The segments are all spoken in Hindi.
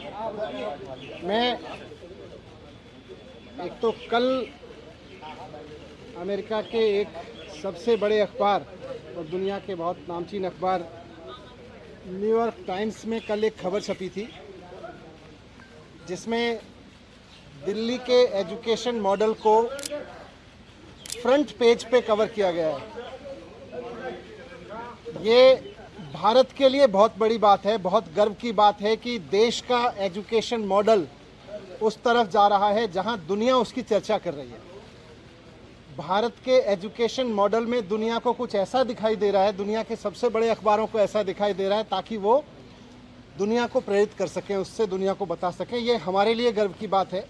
मैं एक तो कल अमेरिका के एक सबसे बड़े अखबार और दुनिया के बहुत नामचीन अखबार न्यूयॉर्क टाइम्स में कल एक खबर छपी थी जिसमें दिल्ली के एजुकेशन मॉडल को फ्रंट पेज पे कवर किया गया है। ये भारत के लिए बहुत बड़ी बात है, बहुत गर्व की बात है कि देश का एजुकेशन मॉडल उस तरफ जा रहा है जहां दुनिया उसकी चर्चा कर रही है। भारत के एजुकेशन मॉडल में दुनिया को कुछ ऐसा दिखाई दे रहा है, दुनिया के सबसे बड़े अखबारों को ऐसा दिखाई दे रहा है ताकि वो दुनिया को प्रेरित कर सकें, उससे दुनिया को बता सकें। ये हमारे लिए गर्व की बात है।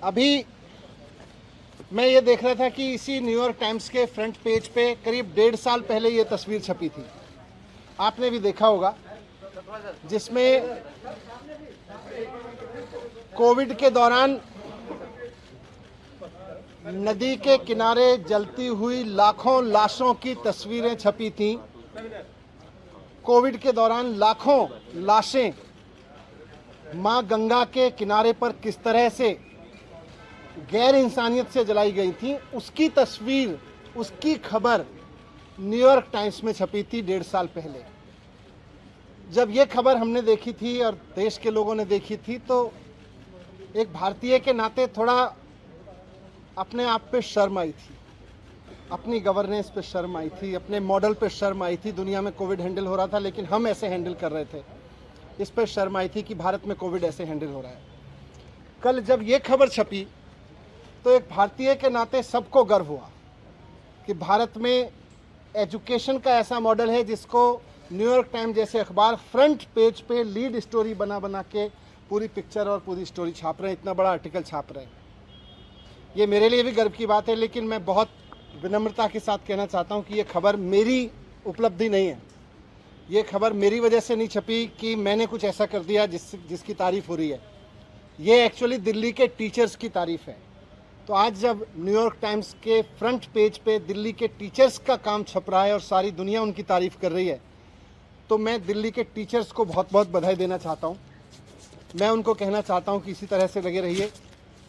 अभी मैं ये देख रहा था कि इसी न्यूयॉर्क टाइम्स के फ्रंट पेज पे करीब 1.5 साल पहले ये तस्वीर छपी थी, आपने भी देखा होगा, जिसमें कोविड के दौरान नदी के किनारे जलती हुई लाखों लाशों की तस्वीरें छपी थीं। कोविड के दौरान लाखों लाशें मां गंगा के किनारे पर किस तरह से गैर इंसानियत से जलाई गई थी, उसकी तस्वीर, उसकी खबर न्यूयॉर्क टाइम्स में छपी थी 1.5 साल पहले। जब ये खबर हमने देखी थी और देश के लोगों ने देखी थी तो एक भारतीय के नाते थोड़ा अपने आप पे शर्म आई थी, अपनी गवर्नेंस पे शर्म आई थी, अपने मॉडल पे शर्म आई थी। दुनिया में कोविड हैंडल हो रहा था लेकिन हम ऐसे हैंडल कर रहे थे, इस पर शर्म आई थी कि भारत में कोविड ऐसे हैंडल हो रहा है। कल जब ये खबर छपी तो एक भारतीय के नाते सबको गर्व हुआ कि भारत में एजुकेशन का ऐसा मॉडल है जिसको न्यूयॉर्क टाइम्स जैसे अखबार फ्रंट पेज पे लीड स्टोरी बना बना के पूरी पिक्चर और पूरी स्टोरी छाप रहे हैं, इतना बड़ा आर्टिकल छाप रहे हैं। ये मेरे लिए भी गर्व की बात है, लेकिन मैं बहुत विनम्रता के साथ कहना चाहता हूँ कि ये खबर मेरी उपलब्धि नहीं है। ये खबर मेरी वजह से नहीं छपी कि मैंने कुछ ऐसा कर दिया जिसकी तारीफ हो रही है। ये एक्चुअली दिल्ली के टीचर्स की तारीफ है। तो आज जब न्यूयॉर्क टाइम्स के फ्रंट पेज पे दिल्ली के टीचर्स का काम छप रहा है और सारी दुनिया उनकी तारीफ कर रही है, तो मैं दिल्ली के टीचर्स को बहुत बहुत बधाई देना चाहता हूँ। मैं उनको कहना चाहता हूँ कि इसी तरह से लगे रहिए।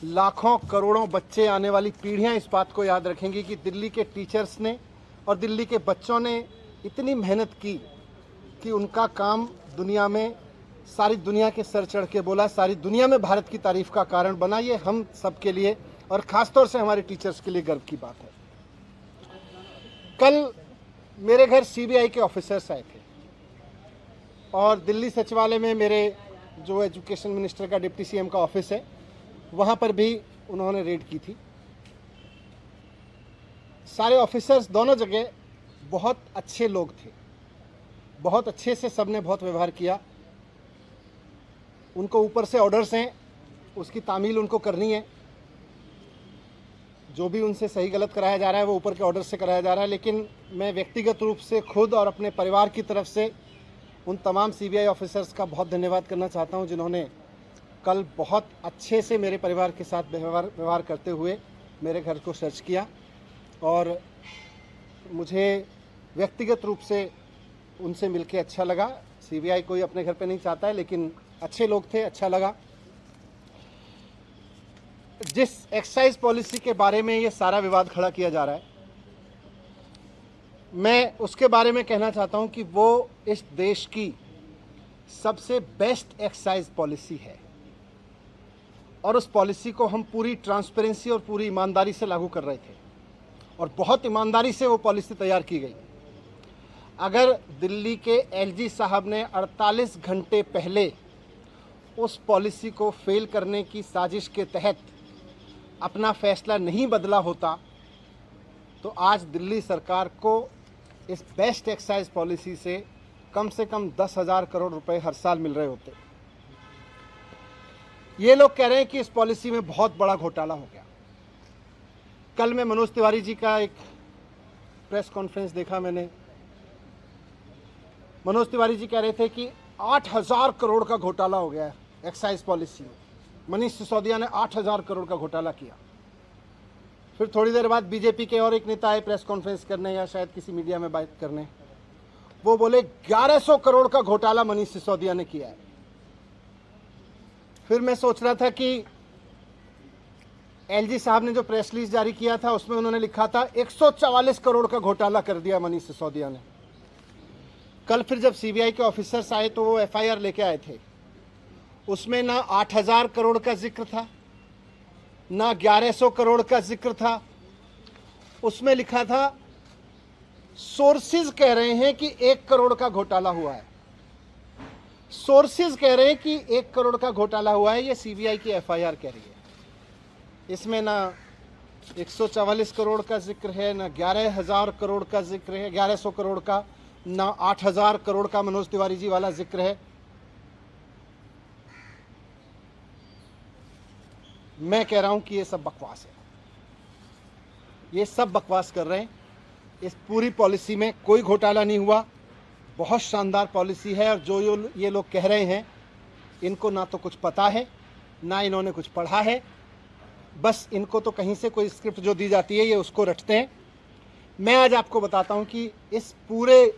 लाखों करोड़ों बच्चे, आने वाली पीढ़ियाँ इस बात को याद रखेंगी कि दिल्ली के टीचर्स ने और दिल्ली के बच्चों ने इतनी मेहनत की कि उनका काम दुनिया में, सारी दुनिया के सर चढ़ के बोला, सारी दुनिया में भारत की तारीफ का कारण बना। ये हम सब के लिए और ख़ासतौर से हमारे टीचर्स के लिए गर्व की बात है। कल मेरे घर सीबीआई के ऑफिसर्स आए थे और दिल्ली सचिवालय में मेरे जो एजुकेशन मिनिस्टर का, डिप्टी सीएम का ऑफिस है, वहाँ पर भी उन्होंने रेड की थी। सारे ऑफिसर्स दोनों जगह बहुत अच्छे लोग थे, बहुत अच्छे से सबने बहुत व्यवहार किया। उनको ऊपर से ऑर्डर्स हैं, उसकी तामील उनको करनी है। जो भी उनसे सही गलत कराया जा रहा है वो ऊपर के ऑर्डर से कराया जा रहा है। लेकिन मैं व्यक्तिगत रूप से खुद और अपने परिवार की तरफ से उन तमाम सीबीआई ऑफिसर्स का बहुत धन्यवाद करना चाहता हूं जिन्होंने कल बहुत अच्छे से मेरे परिवार के साथ व्यवहार करते हुए मेरे घर को सर्च किया। और मुझे व्यक्तिगत रूप से उनसे मिलके अच्छा लगा। सीबीआई कोई अपने घर पे नहीं चाहता है, लेकिन अच्छे लोग थे, अच्छा लगा। जिस एक्साइज पॉलिसी के बारे में ये सारा विवाद खड़ा किया जा रहा है, मैं उसके बारे में कहना चाहता हूं कि वो इस देश की सबसे बेस्ट एक्साइज पॉलिसी है और उस पॉलिसी को हम पूरी ट्रांसपेरेंसी और पूरी ईमानदारी से लागू कर रहे थे और बहुत ईमानदारी से वो पॉलिसी तैयार की गई। अगर दिल्ली के एलजी साहब ने 48 घंटे पहले उस पॉलिसी को फेल करने की साजिश के तहत अपना फैसला नहीं बदला होता तो आज दिल्ली सरकार को इस बेस्ट एक्साइज पॉलिसी से कम 10,000 करोड़ रुपए हर साल मिल रहे होते। ये लोग कह रहे हैं कि इस पॉलिसी में बहुत बड़ा घोटाला हो गया। कल मैं मनोज तिवारी जी का एक प्रेस कॉन्फ्रेंस देखा मैंने। मनोज तिवारी जी कह रहे थे कि 8,000 करोड़ का घोटाला हो गया है एक्साइज पॉलिसी में। मनीष सिसोदिया ने 8,000 करोड़ का घोटाला किया। फिर थोड़ी देर बाद बीजेपी के और एक नेता आए प्रेस कॉन्फ्रेंस करने या शायद किसी मीडिया में बात करने, वो बोले 1100 करोड़ का घोटाला मनीष सिसोदिया ने किया है। फिर मैं सोच रहा था कि एलजी साहब ने जो प्रेस रिलीज जारी किया था उसमें उन्होंने लिखा था 144 करोड़ का घोटाला कर दिया मनीष सिसोदिया ने। कल फिर जब सीबीआई के ऑफिसर्स आए तो वो एफआईआर लेके आए थे, उसमें ना 8000 करोड़ का जिक्र था, ना 1100 करोड़ का जिक्र था। उसमें लिखा था सोर्सेज कह रहे हैं कि 1 करोड़ का घोटाला हुआ है। सोर्सेज कह रहे हैं कि 1 करोड़ का घोटाला हुआ है, ये सीबीआई की एफआईआर कह रही है। इसमें ना 144 करोड़ का जिक्र है, ना 11,000 करोड़ का जिक्र है, 1100 करोड़ का, ना 8000 करोड़ का मनोज तिवारी जी वाला जिक्र है। मैं कह रहा हूं कि ये सब बकवास है, ये सब बकवास कर रहे हैं। इस पूरी पॉलिसी में कोई घोटाला नहीं हुआ, बहुत शानदार पॉलिसी है। और जो ये लोग कह रहे हैं, इनको ना तो कुछ पता है, ना इन्होंने कुछ पढ़ा है, बस इनको तो कहीं से कोई स्क्रिप्ट जो दी जाती है ये उसको रटते हैं। मैं आज आपको बताता हूं कि इस पूरे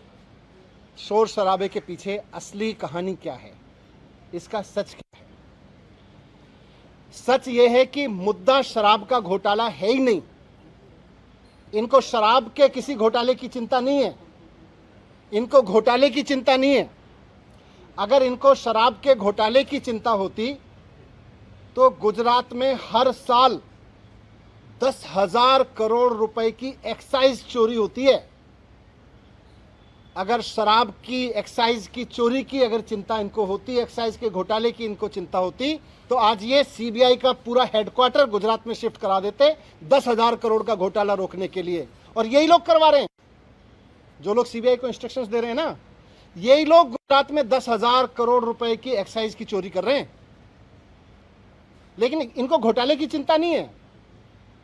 शोर शराबे के पीछे असली कहानी क्या है, इसका सच क्या है। सच ये है कि मुद्दा शराब का घोटाला है ही नहीं। इनको शराब के किसी घोटाले की चिंता नहीं है, इनको घोटाले की चिंता नहीं है। अगर इनको शराब के घोटाले की चिंता होती तो गुजरात में हर साल 10,000 करोड़ रुपए की एक्साइज चोरी होती है। अगर शराब की एक्साइज की चोरी की अगर चिंता इनको होती, एक्साइज के घोटाले की इनको चिंता होती, तो आज ये सीबीआई का पूरा हेडक्वार्टर गुजरात में शिफ्ट करा देते 10,000 करोड़ का घोटाला रोकने के लिए। और यही लोग करवा रहे हैं, जो लोग सीबीआई को इंस्ट्रक्शंस दे रहे हैं ना, यही लोग गुजरात में 10,000 करोड़ रुपए की एक्साइज की चोरी कर रहे हैं। लेकिन इनको घोटाले की चिंता नहीं है,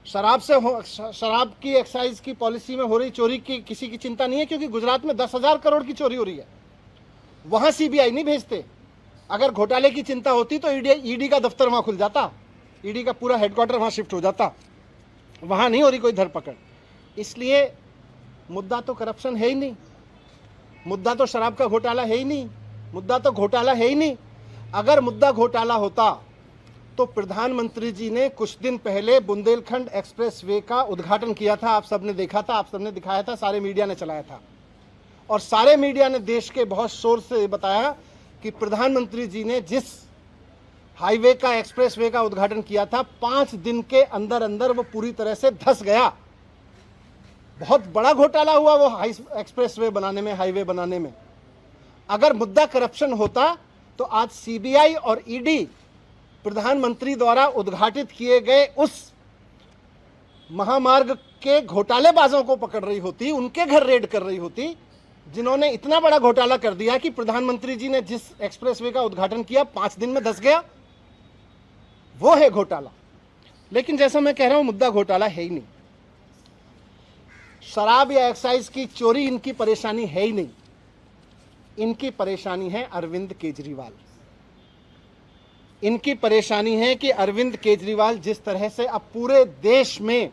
शराब की एक्साइज की पॉलिसी में हो रही चोरी की किसी की चिंता नहीं है, क्योंकि गुजरात में 10,000 करोड़ की चोरी हो रही है। वहां सीबीआई नहीं भेजते। अगर घोटाले की चिंता होती तो ईडी का दफ्तर वहां खुल जाता, ईडी का पूरा हेडक्वार्टर वहां शिफ्ट हो जाता। वहां नहीं हो रही कोई धरपकड़। इसलिए मुद्दा तो करप्शन है ही नहीं, मुद्दा तो शराब का घोटाला है ही नहीं, मुद्दा तो घोटाला है ही नहीं। अगर मुद्दा घोटाला होता तो प्रधानमंत्री जी ने कुछ दिन पहले बुंदेलखंड एक्सप्रेसवे का उद्घाटन किया था। आप सबने देखा था, आप सबने दिखाया था, सारे मीडिया ने चलाया था। और सारे मीडिया ने देश के बहुत शोर से बताया कि प्रधानमंत्री जी ने जिस हाईवे का, एक्सप्रेसवे का उद्घाटन किया था, 5 दिन के अंदर अंदर वो पूरी तरह से धंस गया। बहुत बड़ा घोटाला हुआ वो एक्सप्रेसवे बनाने में, हाईवे बनाने में। अगर मुद्दा करप्शन होता तो आज सीबीआई और ईडी प्रधानमंत्री द्वारा उद्घाटित किए गए उस महामार्ग के घोटालेबाजों को पकड़ रही होती, उनके घर रेड कर रही होती, जिन्होंने इतना बड़ा घोटाला कर दिया कि प्रधानमंत्री जी ने जिस एक्सप्रेसवे का उद्घाटन किया 5 दिन में धंस गया। वो है घोटाला। लेकिन जैसा मैं कह रहा हूं, मुद्दा घोटाला है ही नहीं। शराब या एक्साइज की चोरी इनकी परेशानी है ही नहीं। इनकी परेशानी है अरविंद केजरीवाल। इनकी परेशानी है कि अरविंद केजरीवाल जिस तरह से अब पूरे देश में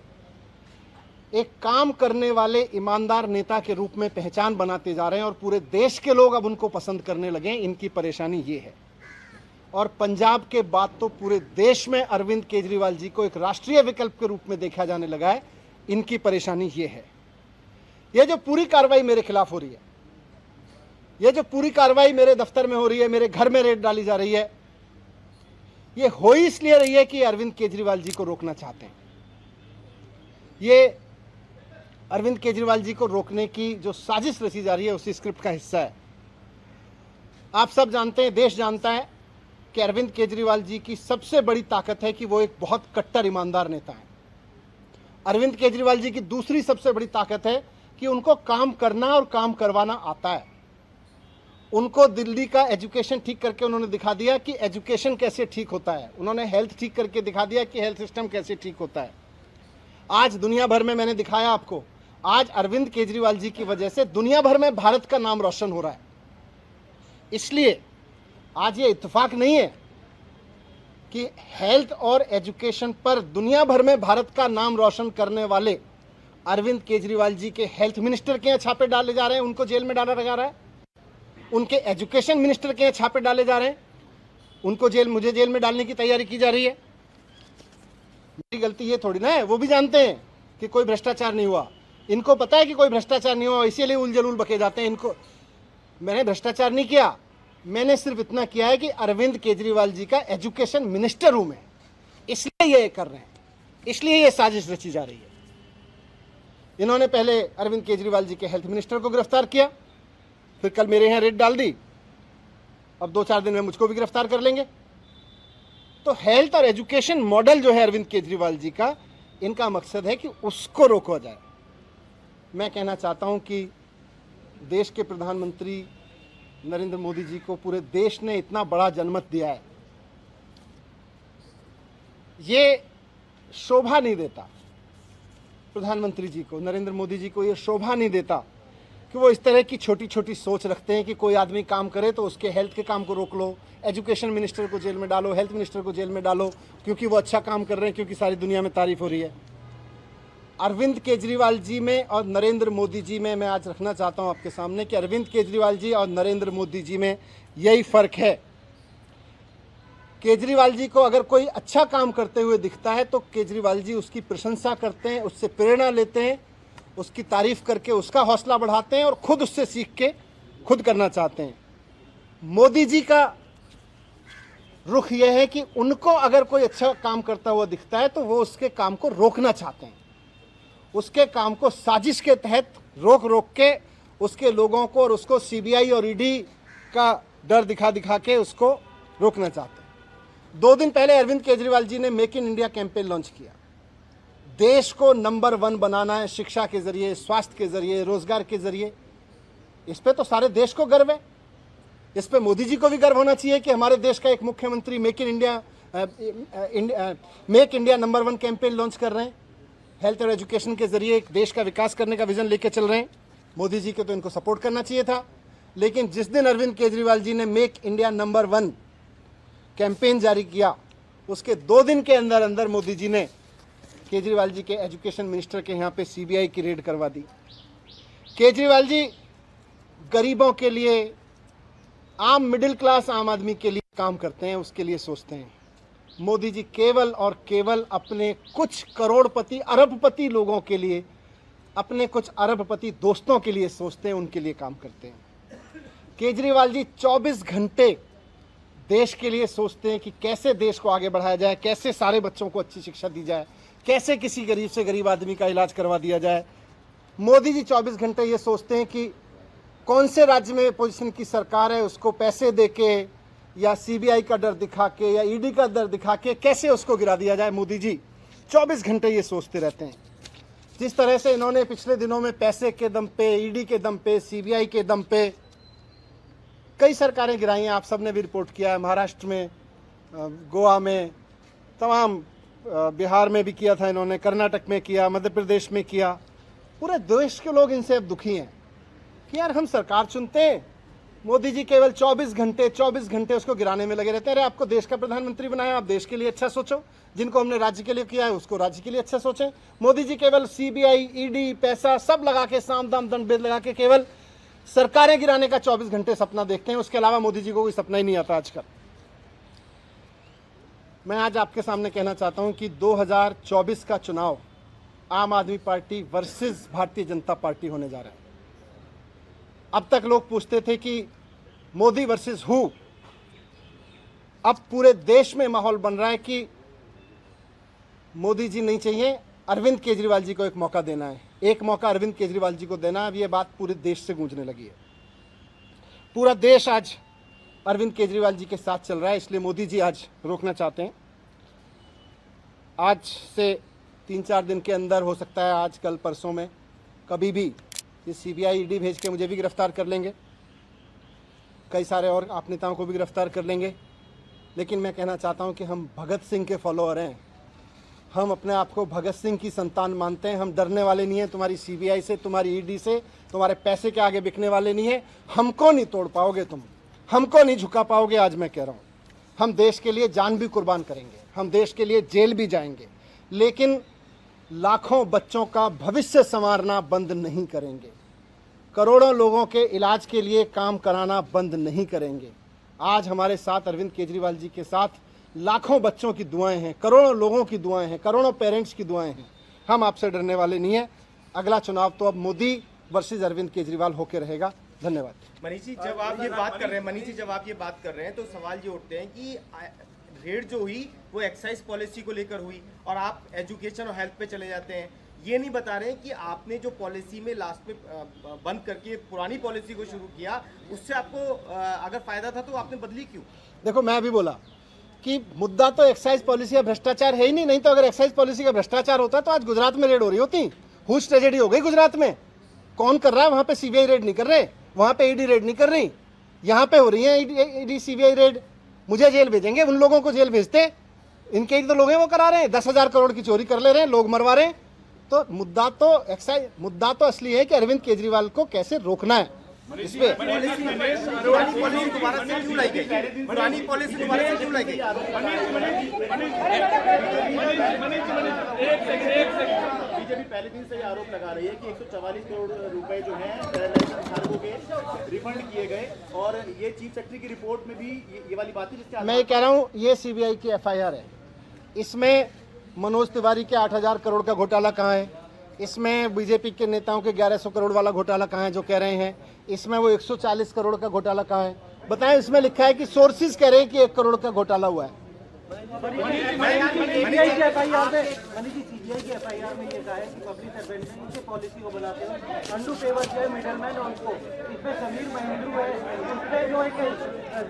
एक काम करने वाले ईमानदार नेता के रूप में पहचान बनाते जा रहे हैं और पूरे देश के लोग अब उनको पसंद करने लगे हैं, इनकी परेशानी ये है। और पंजाब के बाद तो पूरे देश में अरविंद केजरीवाल जी को एक राष्ट्रीय विकल्प के रूप में देखा जाने लगा है। इनकी परेशानी ये है। ये जो पूरी कार्रवाई मेरे खिलाफ हो रही है, ये जो पूरी कार्रवाई मेरे दफ्तर में हो रही है, मेरे घर में रेड डाली जा रही है, ये हो ही इसलिए रही है कि अरविंद केजरीवाल जी को रोकना चाहते हैं। ये अरविंद केजरीवाल जी को रोकने की जो साजिश रची जा रही है उसी स्क्रिप्ट का हिस्सा है। आप सब जानते हैं, देश जानता है कि अरविंद केजरीवाल जी की सबसे बड़ी ताकत है कि वो एक बहुत कट्टर ईमानदार नेता है। अरविंद केजरीवाल जी की दूसरी सबसे बड़ी ताकत है कि उनको काम करना और काम करवाना आता है। उनको दिल्ली का एजुकेशन ठीक करके उन्होंने दिखा दिया कि एजुकेशन कैसे ठीक होता है। उन्होंने हेल्थ ठीक करके दिखा दिया कि हेल्थ सिस्टम कैसे ठीक होता है। आज दुनिया भर में मैंने दिखाया आपको, आज अरविंद केजरीवाल जी की वजह से दुनिया भर में भारत का नाम रोशन हो रहा है। इसलिए आज ये इत्तेफाक नहीं है कि हेल्थ और एजुकेशन पर दुनिया भर में भारत का नाम रोशन करने वाले अरविंद केजरीवाल जी के हेल्थ मिनिस्टर के यहाँ छापे डाले जा रहे हैं, उनको जेल में डाला जा रहा है। उनके एजुकेशन मिनिस्टर के यहाँ छापे डाले जा रहे हैं, उनको जेल, मुझे जेल में डालने की तैयारी की जा रही है। मेरी गलती ये थोड़ी ना है, वो भी जानते हैं कि कोई भ्रष्टाचार नहीं हुआ। इनको पता है कि कोई भ्रष्टाचार नहीं हुआ, इसीलिए उलझुल बके जाते हैं। इनको, मैंने भ्रष्टाचार नहीं किया, मैंने सिर्फ इतना किया है कि अरविंद केजरीवाल जी का एजुकेशन मिनिस्टर हूं मैं, इसलिए ये कर रहे हैं, इसलिए ये साजिश रची जा रही है। इन्होंने पहले अरविंद केजरीवाल जी के हेल्थ मिनिस्टर को गिरफ्तार किया, फिर कल मेरे यहां रेड डाल दी, अब 2-4 दिन में मुझको भी गिरफ्तार कर लेंगे। तो हेल्थ और एजुकेशन मॉडल जो है अरविंद केजरीवाल जी का, इनका मकसद है कि उसको रोका जाए। मैं कहना चाहता हूं कि देश के प्रधानमंत्री नरेंद्र मोदी जी को पूरे देश ने इतना बड़ा जनमत दिया है, ये शोभा नहीं देता प्रधानमंत्री जी को, नरेंद्र मोदी जी को ये शोभा नहीं देता कि वो इस तरह की छोटी छोटी सोच रखते हैं कि कोई आदमी काम करे तो उसके हेल्थ के काम को रोक लो, एजुकेशन मिनिस्टर को जेल में डालो, हेल्थ मिनिस्टर को जेल में डालो, क्योंकि वो अच्छा काम कर रहे हैं, क्योंकि सारी दुनिया में तारीफ हो रही है। अरविंद केजरीवाल जी में और नरेंद्र मोदी जी में मैं आज रखना चाहता हूं आपके सामने कि अरविंद केजरीवाल जी और नरेंद्र मोदी जी में यही फर्क है। केजरीवाल जी को अगर कोई अच्छा काम करते हुए दिखता है तो केजरीवाल जी उसकी प्रशंसा करते हैं, उससे प्रेरणा लेते हैं, उसकी तारीफ करके उसका हौसला बढ़ाते हैं और खुद उससे सीख के खुद करना चाहते हैं। मोदी जी का रुख यह है कि उनको अगर कोई अच्छा काम करता हुआ दिखता है तो वो उसके काम को रोकना चाहते हैं, उसके काम को साजिश के तहत रोक रोक के उसके लोगों को और उसको सीबीआई और ईडी का डर दिखा दिखा के उसको रोकना चाहते हैं। 2 दिन पहले अरविंद केजरीवाल जी ने make in India campaign launch किया। देश को नंबर 1 बनाना है, शिक्षा के जरिए, स्वास्थ्य के जरिए, रोजगार के जरिए। इस पे तो सारे देश को गर्व है, इस पे मोदी जी को भी गर्व होना चाहिए कि हमारे देश का एक मुख्यमंत्री make India number 1 campaign launch कर रहे हैं, हेल्थ और एजुकेशन के जरिए एक देश का विकास करने का विजन लेके चल रहे हैं। मोदी जी को तो इनको सपोर्ट करना चाहिए था। लेकिन जिस दिन अरविंद केजरीवाल जी ने मेक इंडिया नंबर 1 कैंपेन जारी किया, उसके 2 दिन के अंदर अंदर मोदी जी ने केजरीवाल जी के एजुकेशन मिनिस्टर के यहाँ पे सीबीआई की रेड करवा दी। केजरीवाल जी गरीबों के लिए, आम मिडिल क्लास आम आदमी के लिए काम करते हैं, उसके लिए सोचते हैं। मोदी जी केवल और केवल अपने कुछ करोड़पति अरबपति लोगों के लिए, अपने कुछ अरबपति दोस्तों के लिए सोचते हैं, उनके लिए काम करते हैं। केजरीवाल जी 24 घंटे देश के लिए सोचते हैं कि कैसे देश को आगे बढ़ाया जाए, कैसे सारे बच्चों को अच्छी शिक्षा दी जाए, कैसे किसी गरीब से गरीब आदमी का इलाज करवा दिया जाए। मोदी जी 24 घंटे ये सोचते हैं कि कौन से राज्य में पोजीशन की सरकार है, उसको पैसे देके या सीबीआई का डर दिखा के या ईडी का डर दिखा के कैसे उसको गिरा दिया जाए। मोदी जी 24 घंटे ये सोचते रहते हैं। जिस तरह से इन्होंने पिछले दिनों में पैसे के दम पे, ईडी के दम पे, सीबीआई के दम पे कई सरकारें गिराई हैं, आप सबने भी रिपोर्ट किया है। महाराष्ट्र में, गोवा में, तमाम बिहार में भी किया था इन्होंने, कर्नाटक में किया, मध्य प्रदेश में किया। पूरे देश के लोग इनसे अब दुखी हैं कि यार हम सरकार चुनते हैं, मोदी जी केवल 24 घंटे उसको गिराने में लगे रहते हैं। अरे आपको देश का प्रधानमंत्री बनाया, आप देश के लिए अच्छा सोचो। जिनको हमने राज्य के लिए किया है उसको राज्य के लिए अच्छा सोचें। मोदी जी केवल सीबीआई, ईडी, पैसा सब लगा के, साम दाम दंड भेद लगा के केवल सरकारें गिराने का 24 घंटे सपना देखते हैं। उसके अलावा मोदी जी को कोई सपना ही नहीं आता आजकल। मैं आज आपके सामने कहना चाहता हूं कि 2024 का चुनाव आम आदमी party versus Bharatiya Janata party होने जा रहा है। अब तक लोग पूछते थे कि मोदी वर्सेस हु। अब पूरे देश में माहौल बन रहा है कि मोदी जी नहीं चाहिए, अरविंद केजरीवाल जी को एक मौका देना है, एक मौका अरविंद केजरीवाल जी को देना है। अब ये बात पूरे देश से गूंजने लगी है। पूरा देश आज अरविंद केजरीवाल जी के साथ चल रहा है, इसलिए मोदी जी आज रोकना चाहते हैं। आज से 3-4 दिन के अंदर, हो सकता है आज कल परसों में, कभी भी ये सीबीआई, ईडी भेज के मुझे भी गिरफ्तार कर लेंगे, कई सारे और आप नेताओं को भी गिरफ्तार कर लेंगे। लेकिन मैं कहना चाहता हूं कि हम भगत सिंह के फॉलोअर हैं, हम अपने आप को भगत सिंह की संतान मानते हैं। हम डरने वाले नहीं हैं तुम्हारी सीबीआई से, तुम्हारी ईडी से, तुम्हारे पैसे के आगे बिकने वाले नहीं हैं। हमको नहीं तोड़ पाओगे तुम, हमको नहीं झुका पाओगे। आज मैं कह रहा हूँ, हम देश के लिए जान भी कुर्बान करेंगे, हम देश के लिए जेल भी जाएंगे, लेकिन लाखों बच्चों का भविष्य संवारना बंद नहीं करेंगे, करोड़ों लोगों के इलाज के लिए काम कराना बंद नहीं करेंगे। आज हमारे साथ अरविंद केजरीवाल जी के साथ लाखों बच्चों की दुआएं हैं, करोड़ों लोगों की दुआएं हैं, करोड़ों पेरेंट्स की दुआएं हैं। हम आपसे डरने वाले नहीं हैं। अगला चुनाव तो अब मोदी वर्सेस अरविंद केजरीवाल होकर रहेगा। धन्यवाद। मनीष जी, जब आप ये बात कर रहे हैं तो सवाल ये उठते हैं कि रेड जो हुई वो एक्साइज पॉलिसी को लेकर हुई और आप एजुकेशन और हेल्थ पे चले जाते हैं। ये नहीं बता रहे हैं कि आपने जो पॉलिसी में लास्ट में बंद करके पुरानी पॉलिसी को शुरू किया, उससे आपको अगर फायदा था तो आपने बदली क्यों? देखो, मैं अभी बोला कि मुद्दा तो एक्साइज पॉलिसी या भ्रष्टाचार है ही नहीं तो अगर एक्साइज पॉलिसी का भ्रष्टाचार होता तो आज गुजरात में रेड हो रही होती। हुज ट्रेजेडी हो गई गुजरात में। कौन कर रहा है? वहां पे सीबीआई रेड नहीं कर रहे, वहां पे ईडी रेड नहीं कर रही, यहाँ पे हो रही है ईडी सीबीआई रेड। मुझे जेल भेजेंगे, उन लोगों को जेल भेजते। इनके ही तो लोग हैं वो करा रहे हैं, 10,000 करोड़ की चोरी कर ले रहे हैं, लोग मरवा रहे हैं। तो मुद्दा तो असली है कि अरविंद केजरीवाल को कैसे रोकना है। इस पे पुरानी पॉलिसी दोबारा से क्यों लाई गई? बीजेपी पहले दिन से ये आरोप लगा रही है कि 144 करोड़ रुपए जो हैं धारकों के रिफंड किए गए और ये चीफ सेक्रेटरी की रिपोर्ट में भी ये वाली बात है जिसके मैं ये कह रहा हूँ, ये सीबीआई की एफआईआर है। इसमें मनोज तिवारी के 8,000 करोड़ का घोटाला कहाँ है? इसमें बीजेपी के नेताओं के 1100 करोड़ वाला घोटाला कहाँ है जो कह रहे हैं? इसमें वो 140 करोड़ का घोटाला कहाँ है? बताएं। इसमें लिखा है कि सोर्सेज कह रहे हैं कि 1 करोड़ का घोटाला हुआ है। सीबीआई की एफआईआर में ये कहा है कि पब्लिक सर्वेंट ने इनके पॉलिसी को बनाते हैं अंडू फेवर जो है मिडलमैन उनको, इसमें समीर महेंद्रू है, उसने जो एक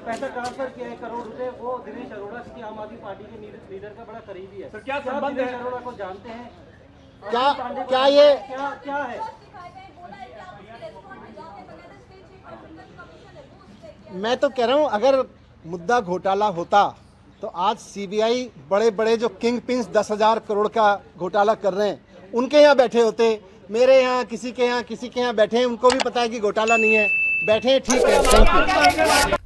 पैसा ट्रांसफर किया 1 करोड़ रुपए, वो दिनेश अरोड़ा की आम आदमी पार्टी के लीडर का बड़ा करीबी है। सर, क्या संबंध है? अरोड़ा को जानते हैं? क्या ये क्या है? मैं तो कह रहा हूं, अगर मुद्दा घोटाला होता तो आज सीबीआई बड़े बड़े जो किंग पिंस 10,000 करोड़ का घोटाला कर रहे हैं उनके यहाँ बैठे होते। मेरे यहाँ किसी के यहाँ बैठे हैं, उनको भी पता है कि घोटाला नहीं है, बैठे हैं, ठीक है। Thank you.